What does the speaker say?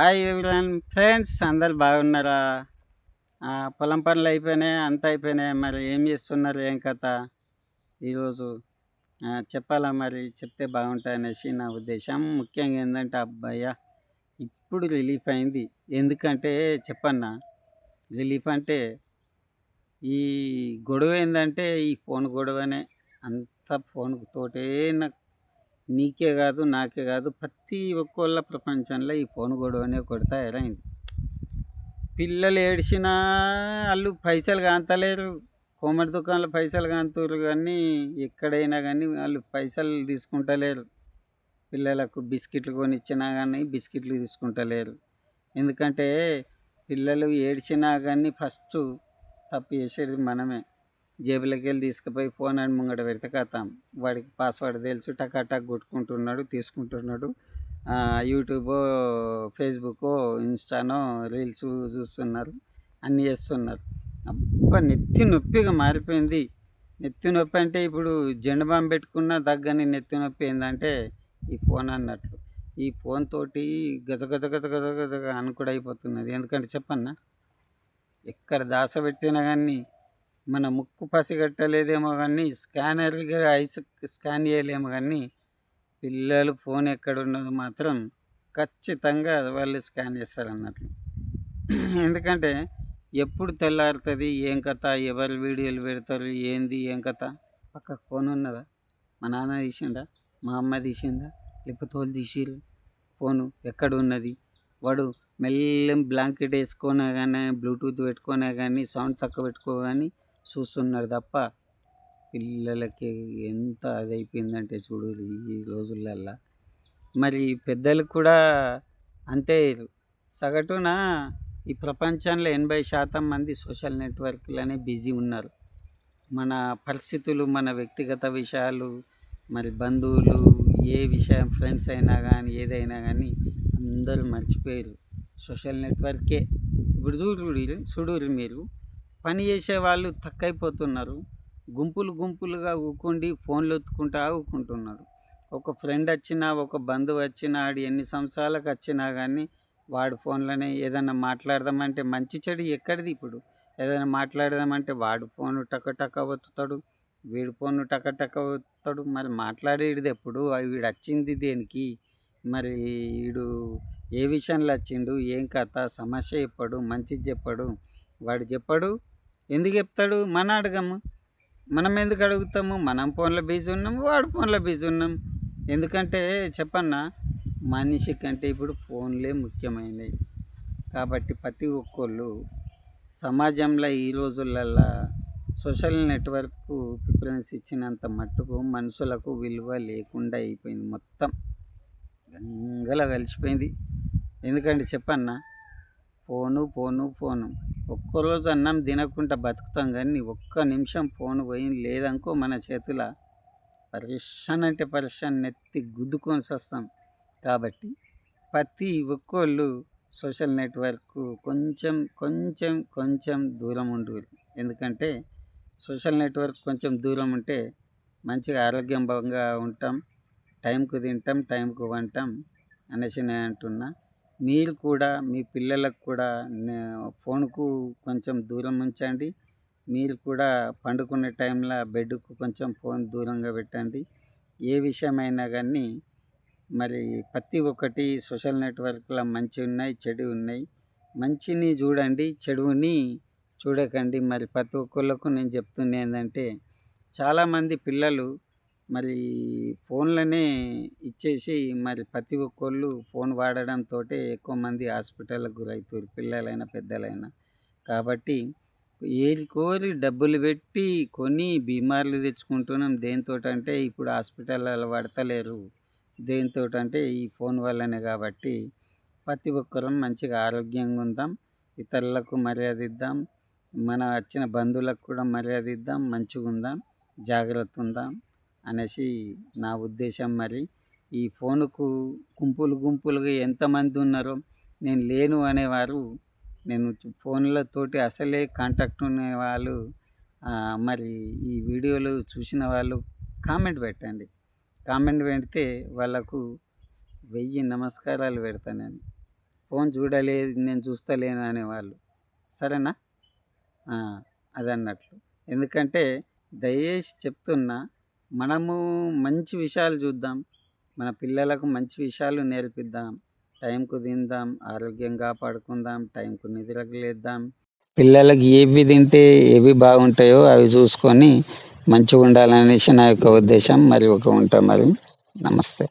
Hi everyone friends, అందరు బాగున్నారా? పొలం పనులు అయిపోయినాయి, అంతా అయిపోయినాయి. మరి ఏం చేస్తున్నారు, ఏం కథ ఈరోజు? చెప్పాలా, మరి చెప్తే బాగుంటాయనేసి నా ఉద్దేశం. ముఖ్యంగా ఏంటంటే అబ్బాయ్య ఇప్పుడు రిలీఫ్ అయింది. ఎందుకంటే చెప్పన్నా, రిలీఫ్ అంటే ఈ గొడవ ఏంటంటే ఈ ఫోన్ గొడవనే. అంత ఫోన్ తోటే నాకు, నీకే కాదు నాకే కాదు, ప్రతి ఒక్కళ్ళ ప్రపంచంలో ఈ ఫోన్ గొడవనే కొడతా ఎరైంది. పిల్లలు ఏడిచినా వాళ్ళు పైసలు కాంతలేరు. కోమటి దుకాణంలో పైసలు కాంతురు కానీ ఎక్కడైనా కానీ వాళ్ళు పైసలు తీసుకుంటలేరు. పిల్లలకు బిస్కెట్లు కొనిచ్చినా కానీ బిస్కెట్లు తీసుకుంటలేరు. ఎందుకంటే పిల్లలు ఏడ్చినా కానీ ఫస్ట్ తప్పు చేసేది మనమే. జేబులోకి వెళ్ళి తీసుకుపోయి ఫోన్ అని ముంగట పెడితే కథం, వాడికి పాస్వర్డ్ తెలుసు, టక్ కొట్టుకుంటున్నాడు, తీసుకుంటున్నాడు. యూట్యూబో, ఫేస్బుక్కో, ఇన్స్టానో రీల్స్ చూస్తున్నారు, అన్నీ చేస్తున్నారు. అబ్బా, నెత్తి నొప్పిగా మారిపోయింది. నెత్తి నొప్పి అంటే ఇప్పుడు జెండు బాంబు పెట్టుకున్న దగ్గని నెత్తి నొప్పి ఏంటంటే ఈ ఫోన్ అన్నట్లు. ఈ ఫోన్ తోటి గజ గజ గజ గజ గజ అనుకుడు అయిపోతున్నది. ఎందుకంటే చెప్పన్నా, ఎక్కడ దాసపెట్టినా కానీ మన ముక్కు పసిగట్టలేదేమో కానీ స్కానర్గా ఐస్ స్కాన్ చేయలేము కానీ పిల్లలు ఫోన్ ఎక్కడున్నదో మాత్రం ఖచ్చితంగా వాళ్ళు స్కాన్ చేస్తారన్నట్లు. ఎందుకంటే ఎప్పుడు తెల్లారుతుంది, ఏం కథ, ఎవరు వీడియోలు పెడతారు, ఏంది ఏం కథ. పక్కకు ఫోన్ ఉన్నదా? మా నాన్న తీసిండా, మా అమ్మ తీసిందా, లేకపోతే వాళ్ళు తీసిరు ఫోను ఎక్కడ ఉన్నది? వాడు మెల్లెం బ్లాంకెట్ వేసుకున్నా కానీ, బ్లూటూత్ పెట్టుకున్నా కానీ, సౌండ్ తక్కువ పెట్టుకో కానీ చూస్తున్నారు తప్ప పిల్లలకి ఎంత అది అయిపోయిందంటే చూడు ఈ రోజులల్లో. మరి పెద్దలు కూడా అంతే. సగటున ఈ ప్రపంచంలో 80% మంది సోషల్ నెట్వర్క్లనే బిజీ ఉన్నారు. మన పరిస్థితులు, మన వ్యక్తిగత విషయాలు, మరి బంధువులు, ఏ విషయం, ఫ్రెండ్స్ అయినా కానీ ఏదైనా కానీ అందరూ మర్చిపోయారు సోషల్ నెట్వర్కే. ఇప్పుడు చూడుర్రి మీరు, పని చేసేవాళ్ళు తక్కువైపోతున్నారు. గుంపులు గుంపులుగా ఊకుండి ఫోన్లు ఒత్తుకుంటా ఊకుంటున్నారు. ఒక ఫ్రెండ్ వచ్చినా, ఒక బంధువు వచ్చినా, ఆడు ఎన్ని సంవత్సరాలకు వచ్చినా కానీ వాడు ఫోన్లోనే ఏదైనా మాట్లాడదామంటే, మంచి చెడు ఎక్కడిది ఇప్పుడు? ఏదైనా మాట్లాడదామంటే వాడు ఫోను టక ఒత్తుతాడు, వీడు ఫోను టక ఒత్తుతాడు. మరి మాట్లాడేది ఎప్పుడు? వీడు వచ్చింది దేనికి? మరి వీడు ఏ విషయంలో వచ్చిండు, ఏం కథ, సమస్య చెప్పడు, మంచిది చెప్పడు, వాడు చెప్పడు. ఎందుకు చెప్తాడు? మన అడగము. మనం ఎందుకు అడుగుతాము? మనం ఫోన్లో బిజీ ఉన్నాం, వాడు ఫోన్లో బిజీ ఉన్నాం. ఎందుకంటే చెప్పన్నా, మనిషి కంటే ఇప్పుడు ఫోన్లే ముఖ్యమైనవి. కాబట్టి ప్రతి ఒక్కళ్ళు సమాజంలో ఈ రోజులల్లో సోషల్ నెట్వర్క్ ప్రిఫరెన్స్ ఇచ్చినంత మట్టుకు మనుషులకు విలువ లేకుండా అయిపోయింది. మొత్తం గంగల కలిసిపోయింది. ఎందుకంటే చెప్పన్నా, ఫోను ఫోను ఫోను. ఒక్కరోజు అన్నం తినకుండా బతుకుతాం కానీ ఒక్క నిమిషం ఫోన్ పోయింది లేదనుకో మన చేతిలో పరిశాన్ అంటే పరిశాన్, నెత్తి గుద్దుకొని వస్తాం. కాబట్టి ప్రతి ఒక్కళ్ళు సోషల్ నెట్వర్క్ కొంచెం కొంచెం కొంచెం దూరం ఉండు. ఎందుకంటే సోషల్ నెట్వర్క్ కొంచెం దూరం ఉంటే మంచిగా ఆరోగ్యంగా ఉంటాం, టైంకు తింటాం, టైంకు వంటాం అనేసి నేను అంటున్నా. మీరు కూడా మీ పిల్లలకు కూడా ఫోన్కు కొంచెం దూరం ఉంచండి. మీరు కూడా పండుకునే టైంలో బెడ్కు కొంచెం ఫోన్ దూరంగా పెట్టండి. ఏ విషయమైనా కానీ మరి ప్రతి ఒక్కటి సోషల్ నెట్వర్క్లో మంచి ఉన్నాయి, చెడు ఉన్నాయి. మంచిని చూడండి, చెడుని చూడకండి. మరి ప్రతి ఒక్కళ్ళకు నేను చెప్తుంది ఏంటంటే, చాలామంది పిల్లలు మరి ఫోన్లనే ఇచ్చేసి మరి ప్రతి ఒక్కళ్ళు ఫోన్ వాడడంతో ఎక్కువ మంది హాస్పిటల్కి గురవుతారు, పిల్లలైనా పెద్దలైనా. కాబట్టి కోరి డబ్బులు పెట్టి కొని బీమార్లు తెచ్చుకుంటున్నాం. దేంతో అంటే ఇప్పుడు హాస్పిటల్లో పడతలేరు. దేంతో అంటే ఈ ఫోన్ వల్లనే. కాబట్టి ప్రతి ఒక్కరం మంచిగా ఆరోగ్యంగా ఉందాం, ఇతరులకు మర్యాద ఇద్దాం, మన వచ్చిన బంధువులకు కూడా మర్యాద ఇద్దాం, మంచిగా ఉందాం, జాగ్రత్త ఉందాం అనేసి నా ఉద్దేశం. మరి ఈ ఫోనుకు గుంపులుగా ఎంతమంది ఉన్నారో, నేను లేను అనేవారు, నేను ఫోన్లతోటి అసలే కాంటాక్ట్ ఉన్నవాళ్ళు, మరి ఈ వీడియోలు చూసిన వాళ్ళు కామెంట్ పెట్టండి. కామెంట్ పెడితే వాళ్ళకు 1000 నమస్కారాలు పెడతాను నేను. ఫోన్ చూడలేదు, నేను చూస్తలేను అనేవాళ్ళు. సరేనా? ఆ! అదన్నట్లు. ఎందుకంటే దయచేసి చెప్తున్నా, మనము మంచి విషయాలు చూద్దాం. మన పిల్లలకు మంచి విషయాలు నేర్పిద్దాం. టైంకు తిందాం, ఆరోగ్యం కాపాడుకుందాం, టైంకు నిద్రకు లేద్దాం. పిల్లలకి ఏవి తింటే ఏవి బాగుంటాయో అవి చూసుకొని మంచిగా ఉండాలనేసి నా యొక్క ఉద్దేశం. మరి ఉంటా మరి. నమస్తే.